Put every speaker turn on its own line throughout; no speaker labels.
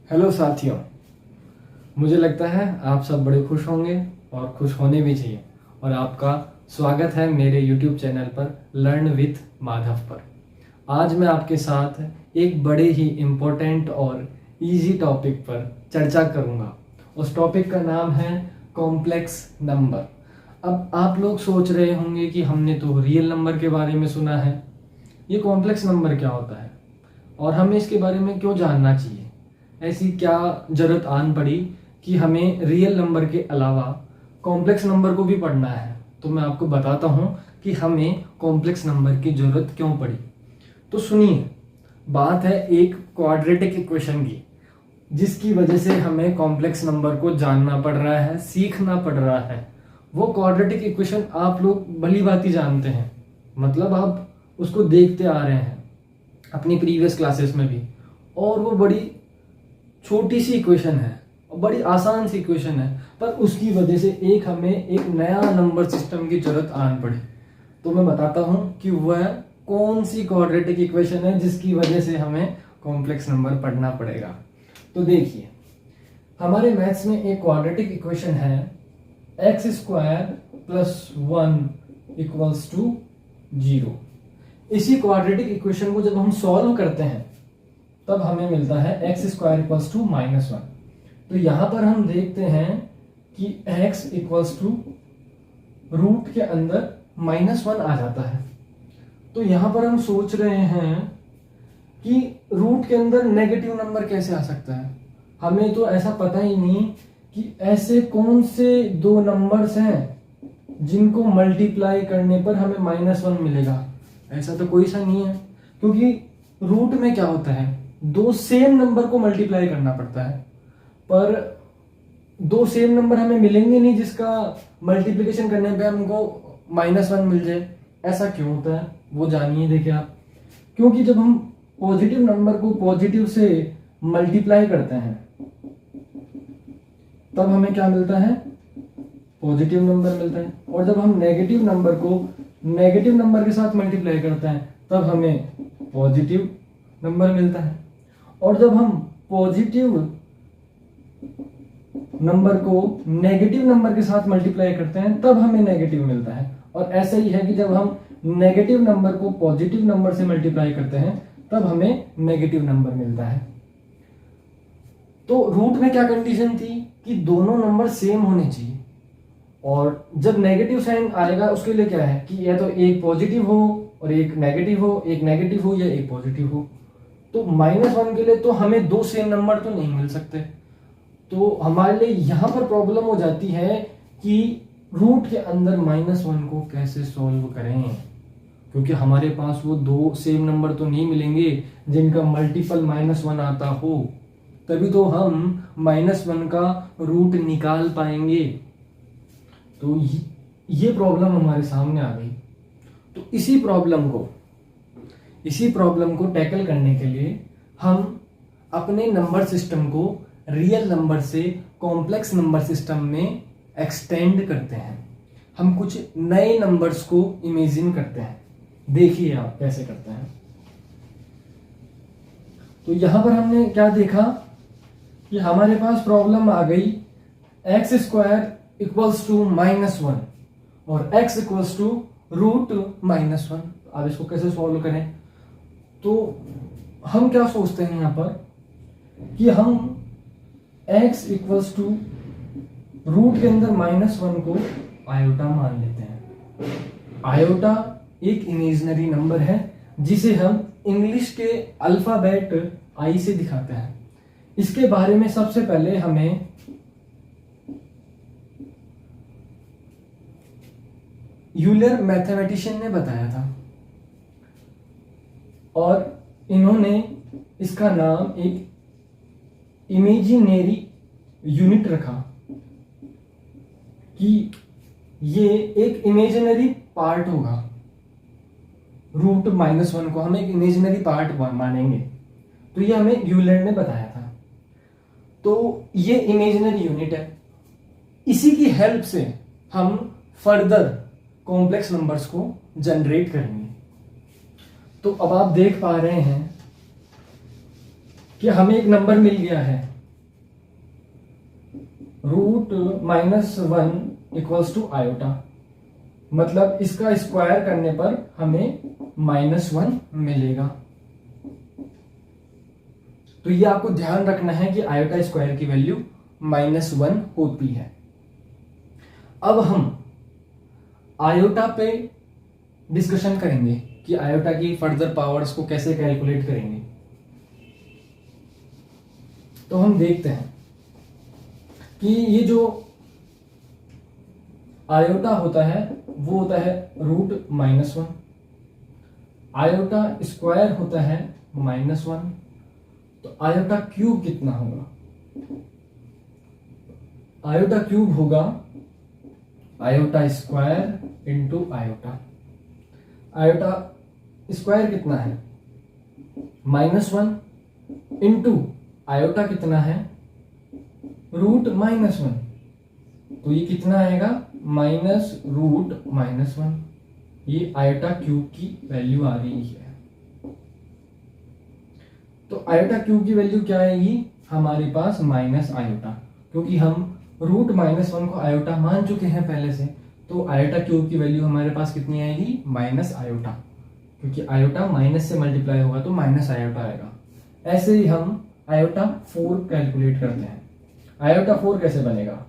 Hello साथियों, मुझे लगता है आप सब बड़े खुश होंगे और खुश होने भी चाहिए। और आपका स्वागत है मेरे YouTube चैनल पर लर्न विथ माधव पर। आज मैं आपके साथ एक बड़े ही इम्पोर्टेंट और इजी टॉपिक पर चर्चा करूंगा। उस टॉपिक का नाम है कॉम्प्लेक्स नंबर। अब आप लोग सोच रहे होंगे कि हमने तो रियल नंबर के बारे में सुना है, ये कॉम्प्लेक्स नंबर क्या होता है और हमें इसके बारे में क्यों जानना चाहिए। ऐसी क्या जरूरत आन पड़ी कि हमें रियल नंबर के अलावा कॉम्प्लेक्स नंबर को भी पढ़ना है। तो मैं आपको बताता हूँ कि हमें कॉम्प्लेक्स नंबर की जरूरत क्यों पड़ी। तो सुनिए, बात है एक क्वाड्रेटिक इक्वेशन की, जिसकी वजह से हमें कॉम्प्लेक्स नंबर को जानना पड़ रहा है, सीखना पड़ रहा है। वो क्वाड्रेटिक इक्वेशन आप लोग भली भांति जानते हैं, मतलब आप उसको देखते आ रहे हैं अपनी प्रीवियस क्लासेस में भी। और वो बड़ी छोटी सी इक्वेशन है और बड़ी आसान सी इक्वेशन है, पर उसकी वजह से हमें एक नया नंबर सिस्टम की जरूरत आन पड़ी। तो मैं बताता हूं कि वह कौन सी क्वाड्रेटिक इक्वेशन है जिसकी वजह से हमें कॉम्प्लेक्स नंबर पढ़ना पड़ेगा। तो देखिए, हमारे मैथ्स में एक क्वाड्रेटिक इक्वेशन है x² + 1 = 0। इसी क्वाड्रेटिक इक्वेशन को जब हम सॉल्व करते हैं तब हमें मिलता है x² = -1। तो यहां पर हम देखते हैं कि x रूट के अंदर -1 आ जाता है। तो यहां पर हम सोच रहे हैं कि रूट के अंदर नेगेटिव नंबर कैसे आ सकता है। हमें तो ऐसा पता ही नहीं कि ऐसे कौन से दो नंबर्स हैं जिनको मल्टीप्लाई करने पर हमें -1 मिलेगा। ऐसा तो कोई सा नहीं है, क्योंकि रूट में क्या होता है, दो सेम नंबर को मल्टीप्लाई करना पड़ता है, पर दो सेम नंबर हमें मिलेंगे नहीं जिसका मल्टीप्लिकेशन करने पे हमको -1 मिल जाए। ऐसा क्यों होता है वो जानिए। देखिए आप, क्योंकि जब हम पॉजिटिव नंबर को पॉजिटिव से मल्टीप्लाई करते हैं तब हमें क्या मिलता है, पॉजिटिव नंबर मिलता है। और जब हम नेगेटिव नंबर को नेगेटिव नंबर के साथ मल्टीप्लाई करते हैं तब हमें पॉजिटिव नंबर मिलता है। और जब हम पॉजिटिव नंबर को नेगेटिव नंबर के साथ मल्टीप्लाई करते हैं तब हमें नेगेटिव मिलता है। और ऐसा ही है कि जब हम नेगेटिव नंबर को पॉजिटिव नंबर से मल्टीप्लाई करते हैं तब हमें नेगेटिव नंबर मिलता है। तो रूट में क्या कंडीशन थी कि दोनों नंबर सेम होने चाहिए, और जब नेगेटिव साइन आएगा उसके लिए क्या है कि या तो एक पॉजिटिव हो और एक नेगेटिव हो, एक नेगेटिव हो या एक पॉजिटिव हो। तो -1 के लिए तो हमें दो सेम नंबर तो नहीं मिल सकते। तो हमारे लिए यहां पर प्रॉब्लम हो जाती है कि रूट के अंदर -1 को कैसे सॉल्व करें, क्योंकि हमारे पास वो दो सेम नंबर तो नहीं मिलेंगे जिनका मल्टीपल -1 आता हो, तभी तो हम -1 का रूट निकाल पाएंगे। तो ये प्रॉब्लम हमारे सामने आ गई। तो इसी प्रॉब्लम को टैकल करने के लिए हम अपने नंबर सिस्टम को रियल नंबर से कॉम्प्लेक्स नंबर सिस्टम में एक्सटेंड करते हैं। हम कुछ नए नंबर्स को इमेजिन करते हैं। देखिए आप कैसे करते हैं। तो यहां पर हमने क्या देखा कि हमारे पास प्रॉब्लम आ गई x² = -1 और x = √-1। अब इसको कैसे सॉल्व करें। तो हम क्या सोचते हैं यहां पर कि हम x = रूट के अंदर -1 को आयोटा मान लेते हैं। आयोटा एक इमेजिनरी नंबर है जिसे हम इंग्लिश के अल्फाबेट I से दिखाते हैं। इसके बारे में सबसे पहले हमें यूलर मैथमेटिशियन ने बताया था, और इन्होंने इसका नाम एक इमेजिनरी यूनिट रखा कि ये एक इमेजिनरी पार्ट होगा। √-1 को हम एक इमेजिनरी पार्ट मानेंगे। तो ये हमें यूलर ने बताया था। तो ये इमेजिनरी यूनिट है, इसी की हेल्प से हम फर्दर कॉम्प्लेक्स नंबर्स को जनरेट करेंगे। तो अब आप देख पा रहे हैं कि हमें एक नंबर मिल गया है रूट -1 इक्वल्स टू आयोटा, मतलब इसका स्क्वायर करने पर हमें -1 मिलेगा। तो ये आपको ध्यान रखना है कि आयोटा स्क्वायर की वैल्यू -1 होती है। अब हम आयोटा पे डिस्कशन करेंगे कि आयोटा की फर्दर पावर्स को कैसे कैलकुलेट करेंगे। तो हम देखते हैं कि ये जो आयोटा होता है वो होता है रूट -1, आयोटा स्क्वायर होता है -1, तो आयोटा क्यूब कितना होगा? आयोटा क्यूब होगा iota square into iota. Iota square कितना है? -1 इंटू आयोटा कितना है? रूट -1, तो ये कितना आएगा? -√-1। ये आयोटा क्यूब की वैल्यू आ रही है। तो आयोटा क्यूब की वैल्यू क्या आएगी हमारे पास? माइनस आयोटा, क्योंकि हम रूट -1 को आयोटा मान चुके हैं पहले से, तो आयोटा क्यूब की वैल्यू हमारे पास कितनी आएगी? माइनस आयोटा, क्योंकि आयोटा माइनस से मल्टीप्लाई होगा तो माइनस आयोटा आएगा। ऐसे ही हम आयोटा 4 कैलकुलेट करते हैं। आयोटा 4 कैसे बनेगा?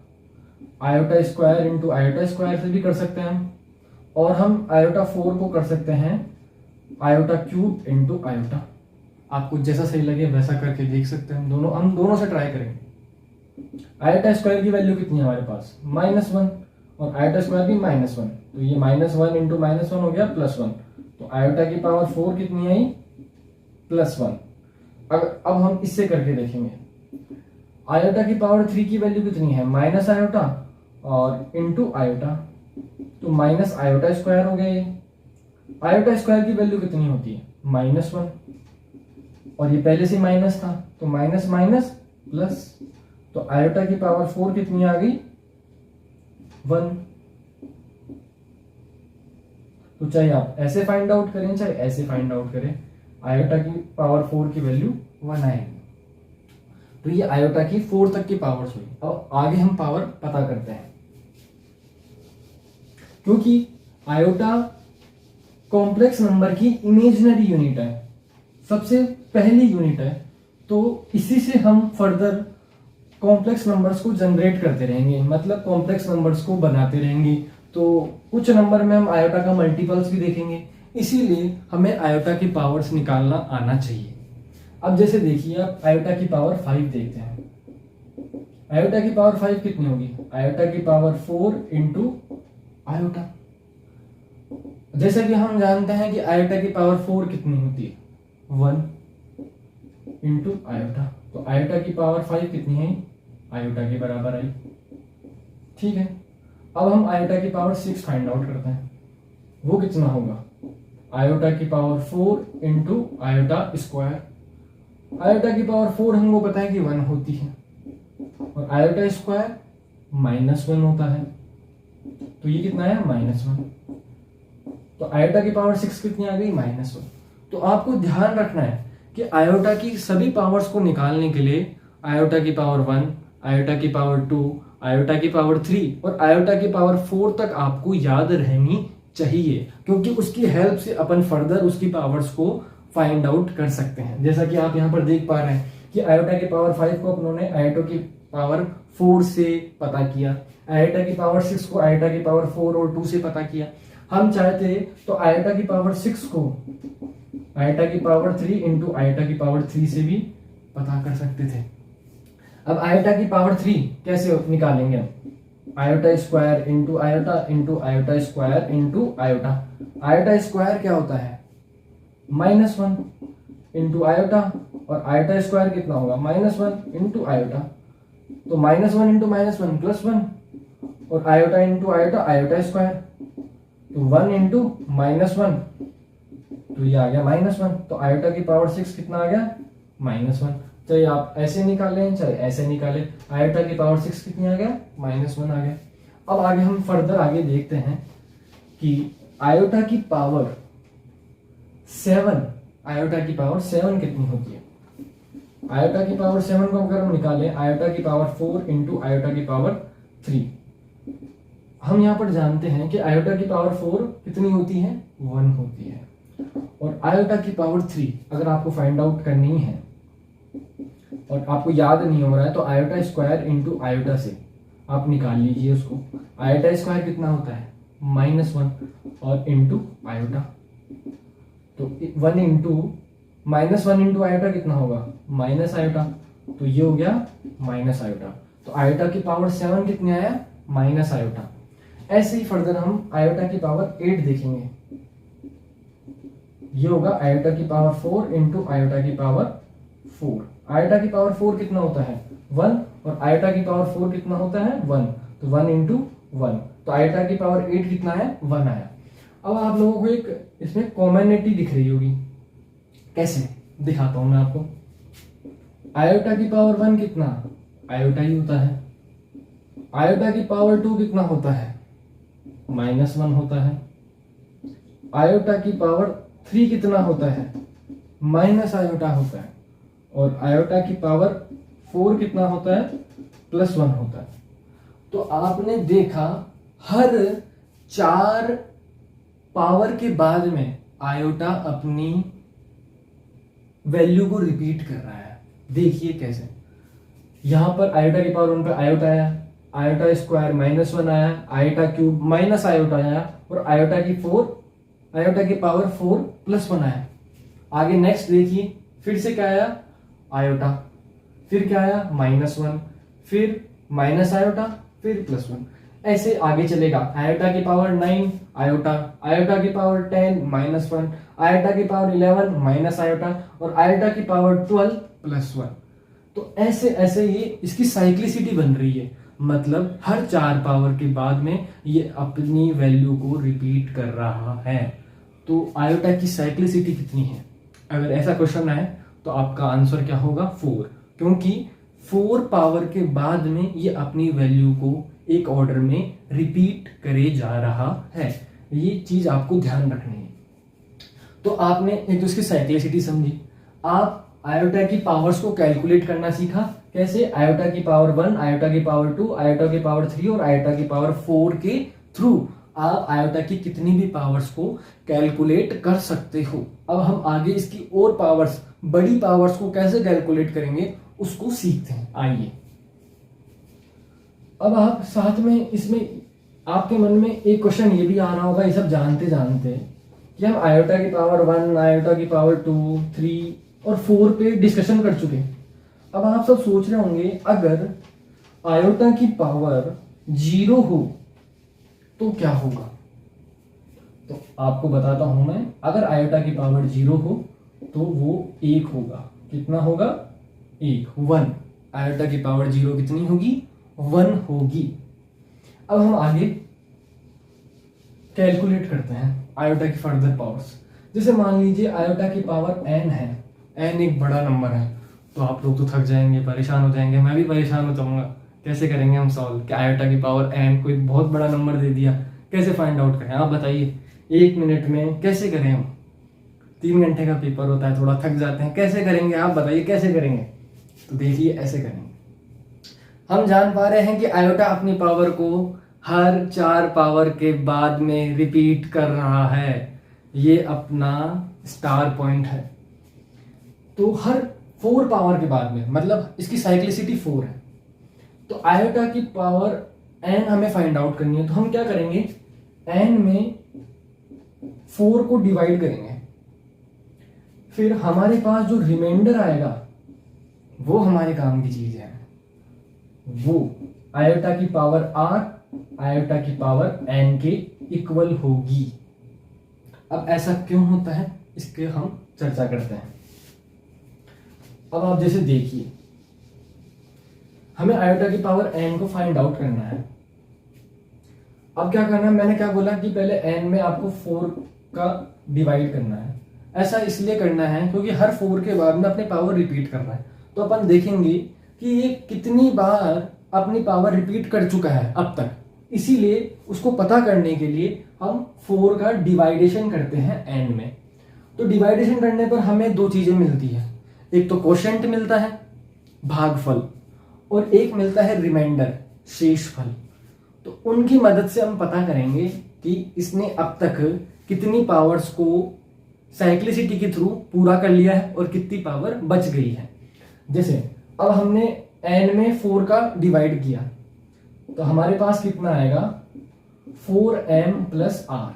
Iota square into iota square से भी कर सकते हैं हम, और हम आयोटा 4 को कर सकते हैं आयोटा क्यूब इंटू आयोटा। आपको जैसा सही लगे वैसा करके देख सकते हैं। हम दोनों से ट्राई करेंगे। आयोटा स्क्वायर की वैल्यू कितनी है हमारे पास? -1, और आयोटा स्क्वायर भी -1, तो ये -1 इंटू -1 हो गया +1, तो आयोटा की पावर 4 कितनी आई? +1। अब हम इससे करके देखेंगे। आयोटा की पावर 3 की वैल्यू कितनी है? माइनस आयोटा और इंटू आयोटा, तो माइनस आयोटा स्क्वायर हो गया ये। आयोटा स्क्वायर की वैल्यू कितनी होती है? -1, और ये पहले से माइनस था, तो माइनस माइनस प्लस, तो आयोटा की पावर 4 कितनी आ गई? 1। तो चाहे आप ऐसे फाइंड आउट करें चाहे ऐसे फाइंड आउट करें, आयोटा की पावर 4 की वैल्यू 1 आएगी। तो ये आयोटा की 4 तक की पावर्स हुई। अब आगे हम पावर पता करते हैं। क्योंकि आयोटा कॉम्प्लेक्स नंबर की इमेजिनरी यूनिट है, सबसे पहली यूनिट है, तो इसी से हम फर्दर कॉम्प्लेक्स नंबर्स को जनरेट करते रहेंगे, मतलब कॉम्प्लेक्स नंबर्स को बनाते रहेंगे। तो कुछ नंबर में हम आयोटा का मल्टीपल्स भी देखेंगे, इसीलिए हमें आयोटा की पावर्स निकालना आना चाहिए। अब जैसे देखिए, आप आयोटा की पावर 5 देखते हैं। आयोटा की पावर 5 कितनी होगी? आयोटा की पावर 4 इंटू आयोटा। जैसे कि हम जानते हैं कि आयोटा की पावर 4 कितनी होती है? 1 इंटू आयोटा, तो आयोटा की पावर 5 कितनी है? आयोटा के बराबर आई। ठीक है, अब हम आयोटा की पावर 6 फाइंड आउट करते हैं। वो कितना होगा? आयोटा की power 4 into iota square. Iota की पावर 4 हमको पता है कि 1 होती है, और आयोटा स्क्वायर -1 होता है, तो ये कितना है? -1। तो आयोटा की पावर 6 कितनी आ गई? -1। तो आपको ध्यान रखना है कि आयोटा की सभी पावर्स को निकालने के लिए आयोटा की पावर 1, आयोटा की पावर 2, आयोटा की पावर 3 और आयोटा की पावर 4 तक आपको याद रहनी चाहिए, क्योंकि उसकी हेल्प से अपन फर्दर उसकी पावर्स को फाइंड आउट कर सकते हैं। जैसा कि आप यहाँ पर देख पा रहे हैं कि आयोटा की पावर 5 को अपनों ने आयोटा की पावर 4 से पता किया, आयोटा की पावर 6 को आयोटा की पावर 4 और 2 से पता किया। हम चाहते तो आयोटा की पावर 6 को आयोटा की पावर 3 इंटू आयोटा की पावर 3 से भी पता कर सकते थे। अब आयोटा की पावर 3 कैसे निकालेंगे हम? Iota square into iota square into iota. Iota square क्या होता है? -1 इंटू आयोटा, और आयोटा स्क्वायर कितना होगा? -1 इंटू आयोटा, तो -1 इंटू -1 +1, और iota into iota iota square, तो 1 इंटू -1, तो ये आ गया -1। तो आयोटा की पावर 6 कितना आ गया? -1। चाहे आप ऐसे निकालें चाहे ऐसे निकालें, आयोटा की पावर 6 कितनी आ गया? -1 आ गया। अब आगे हम फर्दर आगे देखते हैं कि आयोटा की पावर 7, आयोटा की पावर 7 कितनी होती है? आयोटा की पावर 7 को अगर हम निकालें, आयोटा की पावर 4 इंटू आयोटा की पावर 3, हम यहाँ पर जानते हैं कि आयोटा की पावर 4 कितनी होती है, 1 होती है। और आयोटा की पावर 3 अगर आपको फाइंड आउट करनी है और आपको याद नहीं हो रहा है, तो आयोटा स्क्वायर इंटू आयोटा से आप निकाल लीजिए उसको। आयोटा स्क्वायर कितना होता है, -1 और इंटू आयोटा, तो 1 इंटू -1 इंटू आयोटा कितना होगा, माइनस आयोटा, तो ये हो गया माइनस आयोटा। तो आयोटा की पावर 7 कितनी आया, माइनस आयोटा। ऐसे ही फर्दर हम आयोटा की पावर 8 देखेंगे, ये होगा आयोटा की पावर 4 इंटू आयोटा की पावर 4। आयोटा की पावर 4 कितना होता है, 1, और आयोटा की पावर 4 कितना होता है, 1, तो 1 इंटू 1, तो आयोटा की पावर 8 कितना है, 1 आया। अब आप लोगों को एक इसमें कॉमनिटी दिख रही होगी, कैसे दिखाता हूं मैं आपको। आयोटा की पावर 1 कितना, आयोटा ही होता है। आयोटा की पावर 2 कितना होता है, -1 होता है। आयोटा की पावर 3 कितना होता है, माइनस आयोटा होता है। और आयोटा की पावर 4 कितना होता है, +1 होता है। तो आपने देखा हर 4 पावर के बाद में आयोटा अपनी वैल्यू को रिपीट कर रहा है। देखिए कैसे, यहां पर आयोटा की पावर 1 पे आयोटा आया, आयोटा स्क्वायर -1 आया, आयोटा क्यूब माइनस आयोटा आया, और आयोटा की पावर 4 +1 आया। आगे नेक्स्ट देखिए, फिर से क्या आया, आयोटा, फिर क्या आया, -1, फिर माइनस आयोटा, फिर +1, ऐसे आगे चलेगा। आयोटा की पावर 9 आयोटा, आयोटा की पावर 10 -1, आयोटा की पावर 11 माइनस आयोटा, और आयोटा की पावर 12 +1। तो ऐसे ऐसे ये इसकी साइक्लिसिटी बन रही है, मतलब हर 4 पावर के बाद में ये अपनी वैल्यू को रिपीट कर रहा है। तो आयोटा की साइक्लिसिटी कितनी है, अगर ऐसा क्वेश्चन आए तो आपका आंसर क्या होगा, 4, क्योंकि 4 पावर के बाद में ये अपनी वैल्यू को एक ऑर्डर में रिपीट करे जा रहा है। ये चीज आपको ध्यान रखनी है। तो आपने एक तो इसकी साइक्लिसिटी समझी, आप आयोटा की पावर्स को कैलकुलेट करना सीखा, कैसे, आयोटा की पावर 1, आयोटा की पावर 2, आयोटा की पावर 3 और आयोटा की पावर 4 के थ्रू आप आयोटा की कितनी भी पावर्स को कैलकुलेट कर सकते हो। अब हम आगे इसकी और पावर्स, बड़ी पावर्स को कैसे कैलकुलेट करेंगे उसको सीखते हैं। आइए, अब आप साथ में इसमें आपके मन में एक क्वेश्चन ये भी आ रहा होगा, ये सब जानते जानते कि हम आयोटा की पावर 1, आयोटा की पावर 2, 3 और 4 पे डिस्कशन कर चुके हैं। अब आप सब सोच रहे होंगे, अगर आयोटा की पावर 0 हो तो क्या होगा। तो आपको बताता हूं मैं, अगर आयोटा की पावर 0 हो तो वो 1 होगा। कितना होगा, 1। आयोटा की पावर 0 कितनी होगी, 1 होगी। अब हम आगे कैलकुलेट करते हैं आयोटा की फर्दर पावर्स। जैसे मान लीजिए आयोटा की पावर n है, n एक बड़ा नंबर है, तो आप लोग तो थक जाएंगे, परेशान हो जाएंगे, मैं भी परेशान हो जाऊंगा। कैसे करेंगे हम सॉल्व, कि आयोटा की पावर n कोई बहुत बड़ा नंबर दे दिया, कैसे फाइंड आउट करें, आप बताइए। 1 मिनट में कैसे करें हम, 3 घंटे का पेपर होता है, थोड़ा थक जाते हैं, कैसे करेंगे आप बताइए, कैसे करेंगे। तो देखिए ऐसे करेंगे, हम जान पा रहे हैं कि आयोटा अपनी पावर को हर 4 पावर के बाद में रिपीट कर रहा है, ये अपना स्टार पॉइंट है। तो हर 4 पावर के बाद में, मतलब इसकी साइक्लिसिटी 4 है। तो आयोटा की पावर n हमें फाइंड आउट करनी है, तो हम क्या करेंगे, n में 4 को डिवाइड करेंगे, फिर हमारे पास जो रिमाइंडर आएगा वो हमारे काम की चीज है, वो आयोटा की पावर 8 आयोटा की पावर n के इक्वल होगी। अब ऐसा क्यों होता है इसके हम चर्चा करते हैं। अब आप जैसे देखिए, हमें आयोटा की पावर n को फाइंड आउट करना है। अब क्या करना है, मैंने क्या बोला कि पहले n में आपको 4 का डिवाइड करना है। ऐसा इसलिए करना है क्योंकि हर 4 के बाद में अपनी पावर रिपीट करना है। तो अपन देखेंगे कि ये कितनी बार अपनी पावर रिपीट कर चुका है अब तक, इसीलिए उसको पता करने के लिए हम 4 का डिवाइडेशन करते हैं n में। तो डिवाइडेशन करने पर हमें 2 चीजें मिलती है, एक तो कोशेंट मिलता है भागफल, और एक मिलता है रिमाइंडर, शेषफल। तो उनकी मदद से हम पता करेंगे कि इसने अब तक कितनी पावर्स को साइक्लिसिटी के थ्रू पूरा कर लिया है और कितनी पावर बच गई है। जैसे अब हमने n में 4 का डिवाइड किया तो हमारे पास कितना आएगा, 4m प्लस r।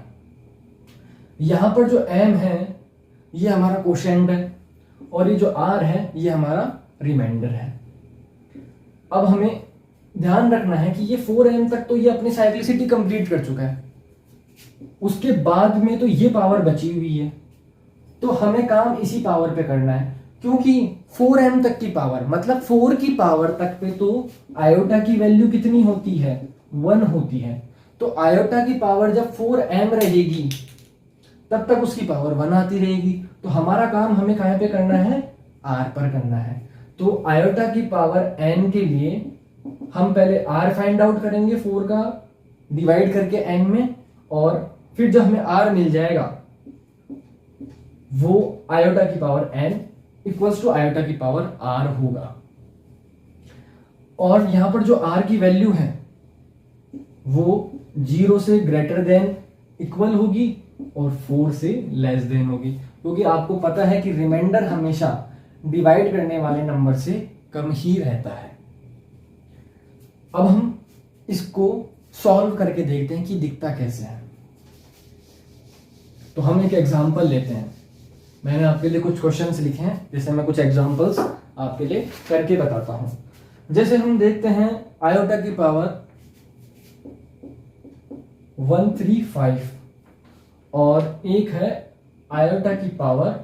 यहां पर जो m है ये हमारा कोशेंट है और ये जो r है ये हमारा रिमाइंडर है। अब हमें ध्यान रखना है कि ये 4m तक तो ये अपनी साइक्लिसिटी कंप्लीट कर चुका है, उसके बाद में तो ये पावर बची हुई है, तो हमें काम इसी पावर पे करना है। क्योंकि 4m तक की पावर मतलब 4 की पावर तक पे तो आयोटा की वैल्यू कितनी होती है, 1 होती है। तो आयोटा की पावर जब 4m रहेगी तब तक उसकी पावर 1 आती रहेगी। तो हमारा काम हमें कहाँ पे करना है, r पर करना है। तो आयोटा की पावर n के लिए हम पहले r फाइंड आउट करेंगे 4 का डिवाइड करके n में, और फिर जब हमें r मिल जाएगा वो आयोटा की power n equals to iota की पावर r होगा। और यहां पर जो r की वैल्यू है वो 0 से ग्रेटर देन इक्वल होगी और 4 से लेस देन होगी, क्योंकि आपको पता है कि रिमाइंडर हमेशा डिवाइड करने वाले नंबर से कम ही रहता है। अब हम इसको सॉल्व करके देखते हैं कि दिखता कैसे है। तो हम एक एग्जांपल लेते हैं। मैंने आपके लिए कुछ क्वेश्चंस लिखे हैं, जैसे मैं कुछ एग्जांपल्स आपके लिए करके बताता हूं। जैसे हम देखते हैं आयोटा की पावर 135 और एक है आयोटा की पावर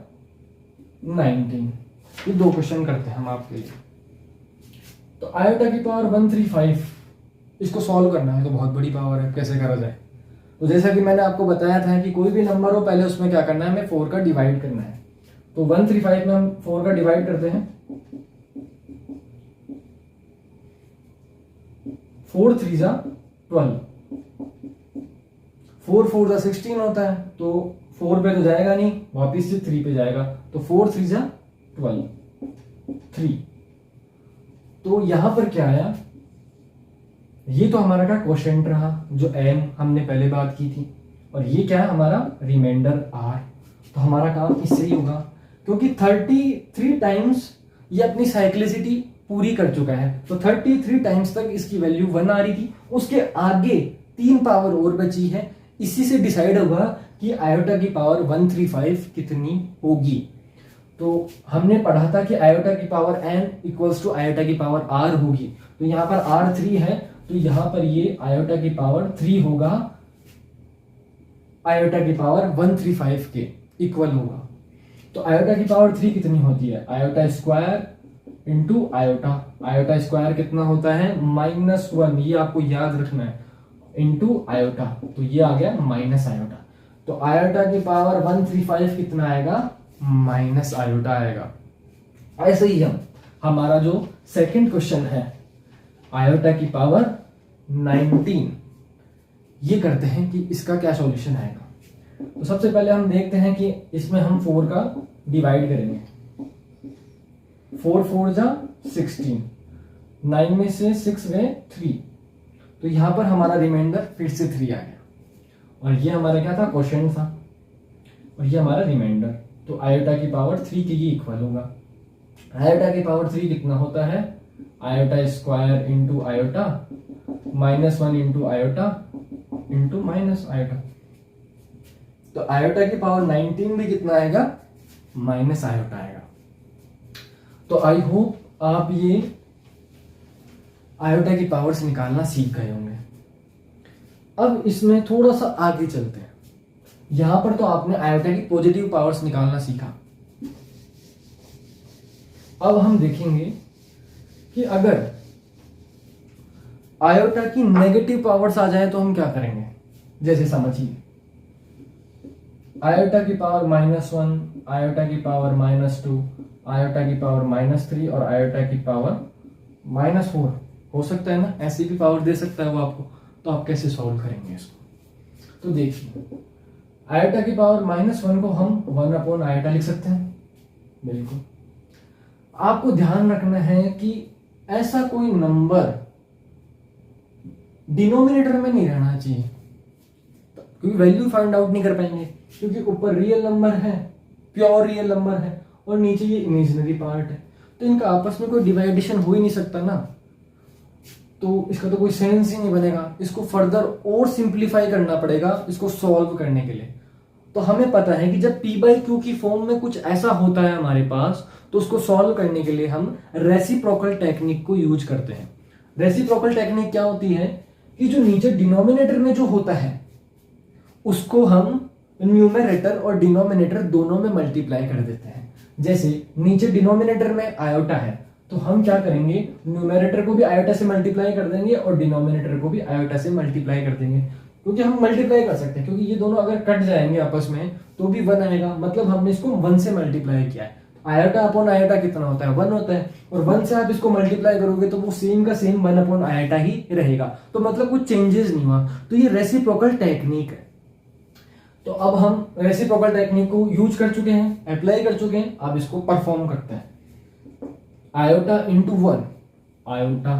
19। ये 2 क्वेश्चन करते हैं हम आपके लिए। तो आयोटा की पावर 135 इसको सॉल्व करना है, तो बहुत बड़ी पावर है, कैसे करा जाए। तो जैसा कि मैंने आपको बताया था कि कोई भी नंबर हो पहले उसमें क्या करना है, हमें 4 का डिवाइड करना है। तो 135 में हम 4 का डिवाइड करते हैं, 4 3 जा 12, 4 4 जा 16 होता है, तो 4 पे तो जाएगा नहीं, वापिस से 3 पे जाएगा, तो 4 3 जा 12, 3। तो यहां पर क्या आया, ये तो हमारा क्या क्वोशेंट रहा जो m हमने पहले बात की थी, और ये क्या है हमारा रिमाइंडर r। तो हमारा काम इससे ही होगा, क्योंकि 33 टाइम्स ये अपनी साइक्लिसिटी पूरी कर चुका है। तो 33 टाइम्स तक इसकी वैल्यू 1 आ रही थी, उसके आगे 3 पावर और बची है। इसी से डिसाइड होगा कि आयोटा की पावर 135 कितनी होगी। तो हमने पढ़ा था कि आयोटा की power n equals to iota की पावर r होगी। तो यहाँ पर r 3 है, तो यहां पर ये आयोटा की पावर 3 होगा, आयोटा की पावर 135 के इक्वल होगा। तो आयोटा की पावर 3 कितनी होती है, iota square into iota. Iota square कितना होता है, -1, ये आपको याद रखना है, इंटू आयोटा, तो ये आ गया माइनस आयोटा। तो आयोटा की पावर 135 कितना आएगा, माइनस आयोटा आएगा। ऐसे ही हमारा जो सेकंड क्वेश्चन है आयोटा की पावर 19, ये करते हैं कि इसका क्या सॉल्यूशन आएगा। तो सबसे पहले हम देखते हैं कि इसमें हम 4 का डिवाइड करेंगे, 4 4 जा 16, 9 में से 6 गए 3, तो यहां पर हमारा रिमाइंडर फिर से 3 आ गया, और ये हमारा क्या था, क्वोशेंट था, और ये हमारा रिमाइंडर। तो आयोटा की पावर 3 के ये इक्वल होगा। आयोटा की पावर 3 कितना होता है, iota square into iota, -1 into iota into minus iota. तो आयोटा की पावर 19 भी कितना आएगा, माइनस आयोटा आएगा। तो आई होप आप ये आयोटा की पावर्स निकालना सीख गए होंगे। अब इसमें थोड़ा सा आगे चलते हैं। यहां पर तो आपने आयोटा की पॉजिटिव पावर्स निकालना सीखा। अब हम देखेंगे कि अगर आयोटा की नेगेटिव पावर्स आ जाए तो हम क्या करेंगे। जैसे समझिए आयोटा की पावर -1, आयोटा की पावर -2, आयोटा की पावर -3 और आयोटा की पावर -4 हो सकता है ना, ऐसी भी पावर दे सकता है वो आपको। तो आप कैसे सॉल्व करेंगे इसको, तो देखिए आयोटा की पावर -1 को हम 1 अपॉन आयोटा लिख सकते हैं, बिल्कुल। आपको ध्यान रखना है कि ऐसा कोई नंबर डिनोमिनेटर में नहीं रहना चाहिए, क्योंकि वैल्यू फाइंड आउट नहीं कर पाएंगे, क्योंकि ऊपर रियल नंबर है, प्योर रियल नंबर है, और नीचे ये इमेजिनरी पार्ट है, तो इनका आपस में कोई डिवाइडेशन हो ही नहीं सकता ना, तो इसका तो कोई सेंस ही नहीं बनेगा। इसको फर्दर और सिंप्लीफाई करना पड़ेगा इसको सॉल्व करने के लिए। तो हमें पता है कि जब p बाई क्यू की फॉर्म में कुछ ऐसा होता है हमारे पास, तो उसको सॉल्व करने के लिए हम रेसिप्रोकल टेक्निक को यूज करते हैं। रेसिप्रोकल टेक्निक क्या होती है कि जो नीचे डिनोमिनेटर में जो होता है उसको हम न्यूमरेटर और डिनोमिनेटर दोनों में मल्टीप्लाई कर देते हैं। जैसे नीचे डिनोमिनेटर में आयोटा है, तो हम क्या करेंगे, न्यूमरेटर को भी आयोटा से मल्टीप्लाई कर देंगे और डिनोमिनेटर को भी आयोटा से मल्टीप्लाई कर देंगे, क्योंकि हम मल्टीप्लाई कर सकते हैं, क्योंकि ये दोनों अगर कट जाएंगे आपस में तो भी 1 आएगा, मतलब हमने इसको 1 से मल्टीप्लाई किया है। आयोटा अपॉन आयोटा कितना होता है, 1 होता है, और 1 से आप इसको मल्टीप्लाई करोगे तो वो सेम का सेम 1 अपॉन आयोटा ही रहेगा, तो मतलब कुछ चेंजेस नहीं हुआ। तो ये रेसिप्रोकल टेक्निक है। तो अब हम रेसिप्रोकल टेक्निक को यूज कर चुके हैं, अप्लाई कर चुके हैं, अब इसको परफॉर्म करते हैं। Iota into 1 iota,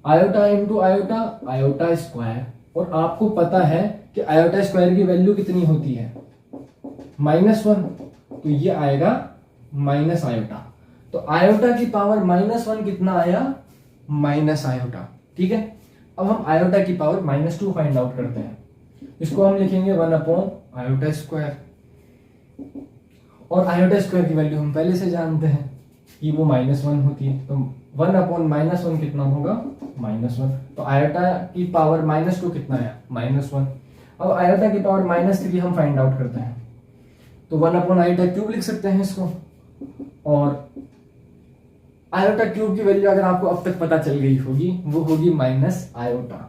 iota into iota iota square, और आपको पता है कि आयोटा स्क्वायर की वैल्यू कितनी होती है, -1, तो ये आएगा माइनस आयोटा। तो आयोटा की पावर -1 कितना आया, माइनस आयोटा। ठीक है, अब हम आयोटा की पावर -2 फाइंड आउट करते हैं। इसको हम लिखेंगे 1 अपॉन आयोटा स्क्वायर, और आयोटा स्क्वायर की वैल्यू हम पहले से जानते हैं कि वो -1 होती है, तो 1 अपॉन -1 कितना होगा, -1। तो आयोटा की पावर -2 कितना है, -1। अब आयोटा की पावर -3 हम फाइंड आउट करते हैं, तो 1 अपॉन आयोटा क्यूब लिख सकते हैं इसको, और आयोटा क्यूब की वैल्यू अगर आपको अब तक पता चल गई होगी वो होगी माइनस आयोटा।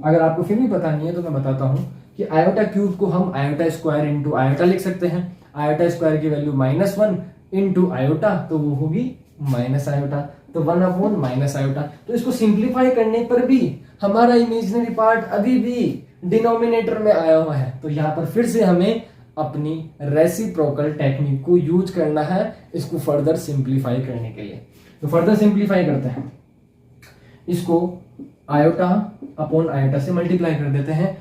अगर आपको फिर भी पता नहीं है तो मैं बताता हूं कि आयोटा क्यूब को हम आयोटा स्क्वायर इंटू आयोटा लिख सकते हैं। आयोटा स्क्वायर की वैल्यू -1 इंटू आयोटा, तो वो होगी माइनस आयोटा, तो 1 अपॉन माइनस आयोटा। तो इसको सिंप्लीफाई करने पर भी हमारा इमेजिनरी पार्ट अभी भी डिनोमिनेटर में आया हुआ है, तो यहाँ पर फिर से हमें अपनी रेसिप्रोकल टेक्निक को यूज करना है इसको फर्दर सिंप्लीफाई करने के लिए। तो फर्दर सिंप्लीफाई करते हैं, इसको आयोटा अपॉन आयोटा से मल्टीप्लाई कर देते हैं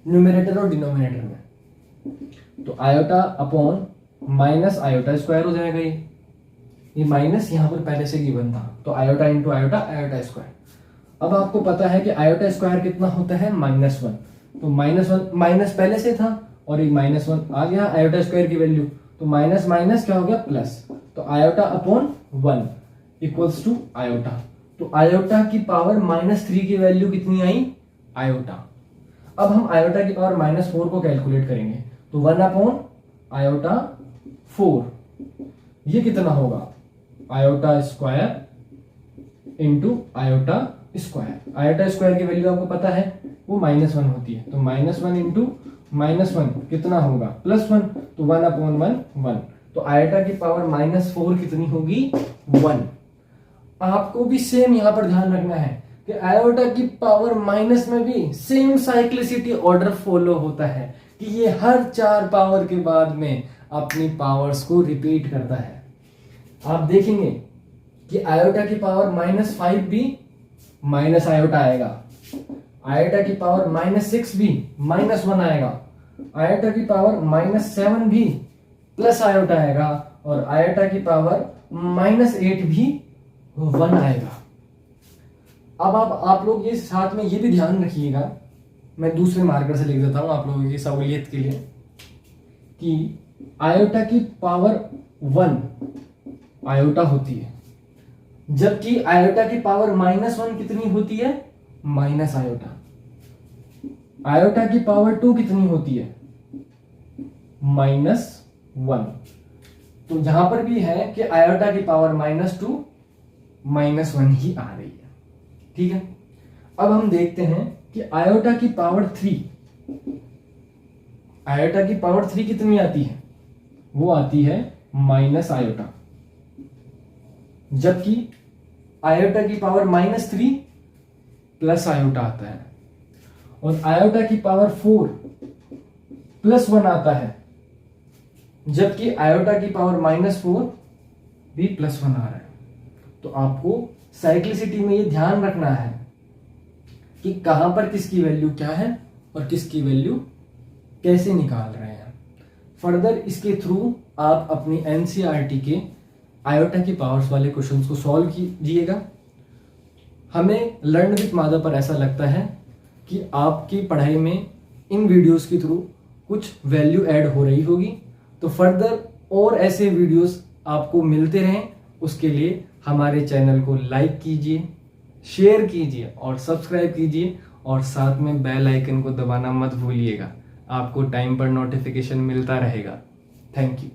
न्यूमरेटर और डिनोमिनेटर में। तो iota upon minus iota square हो जाएगा, ये माइनस यहाँ पर पहले से गिवन था, तो iota into iota iota square. अब आपको पता है कि आयोटा स्क्वायर कितना होता है, -1, तो -1 माइनस पहले से था और एक -1 आ गया आयोटा स्क्वायर की वैल्यू, तो माइनस माइनस क्या हो गया प्लस, तो iota upon 1 equals to iota. तो आयोटा की पावर -3 की वैल्यू कितनी आई, आयोटा। अब हम आयोटा की पावर -4 को कैलकुलेट करेंगे, तो 1 अपॉन आयोटा 4, ये कितना होगा, iota square into iota square. Iota square की वैल्यू आपको पता है वो -1 होती है, तो -1 इंटू -1 कितना होगा, +1, तो 1 अपॉन 1 तो आयोटा की पावर -4 कितनी होगी, 1। आपको भी सेम यहां पर ध्यान रखना है कि आयोटा की पावर माइनस में भी सेम साइक्लिसिटी ऑर्डर फॉलो होता है कि ये हर 4 पावर के बाद में अपनी पावर्स को रिपीट करता है। आप देखेंगे कि आयोटा की पावर -5 भी माइनस आयोटा आएगा, आयोटा की पावर -6 भी -1 आएगा, आयोटा की पावर -7 भी प्लस आयोटा आएगा, और आयोटा की पावर -8 भी 1 आएगा। अब आप लोग ये साथ में ये भी ध्यान रखिएगा, मैं दूसरे मार्कर से लिख देता हूं आप लोगों की सहूलियत के लिए, कि आयोटा की पावर 1 आयोटा होती है, जबकि आयोटा की पावर -1 कितनी होती है, माइनस आयोटा। आयोटा की पावर 2 कितनी होती है, -1। तो जहां पर भी है कि आयोटा की पावर -2 -1 ही आ रही है। ठीक है, अब हम देखते हैं कि आयोटा की पावर 3, आयोटा की पावर 3 कितनी आती है, वो आती है माइनस आयोटा, जबकि आयोटा की पावर -3 प्लस आयोटा आता है, और आयोटा की पावर 4 +1 आता है, जबकि आयोटा की पावर -4 भी +1 आ रहा है। तो आपको साइक्लिसिटी में ये ध्यान रखना है कि कहां पर किसकी वैल्यू क्या है और किसकी वैल्यू कैसे निकाल रहे हैं। फर्दर इसके थ्रू आप अपनी एनसीईआरटी के आयोटा की पावर्स वाले क्वेश्चंस को सॉल्व कीजिएगा। हमें लर्न विद माधव पर ऐसा लगता है कि आपकी पढ़ाई में इन वीडियोस के थ्रू कुछ वैल्यू ऐड हो रही होगी। तो फर्दर और ऐसे वीडियोस आपको मिलते रहें, उसके लिए हमारे चैनल को लाइक कीजिए, शेयर कीजिए और सब्सक्राइब कीजिए, और साथ में बेल आइकन को दबाना मत भूलिएगा। आपको टाइम पर नोटिफिकेशन मिलता रहेगा। Thank you.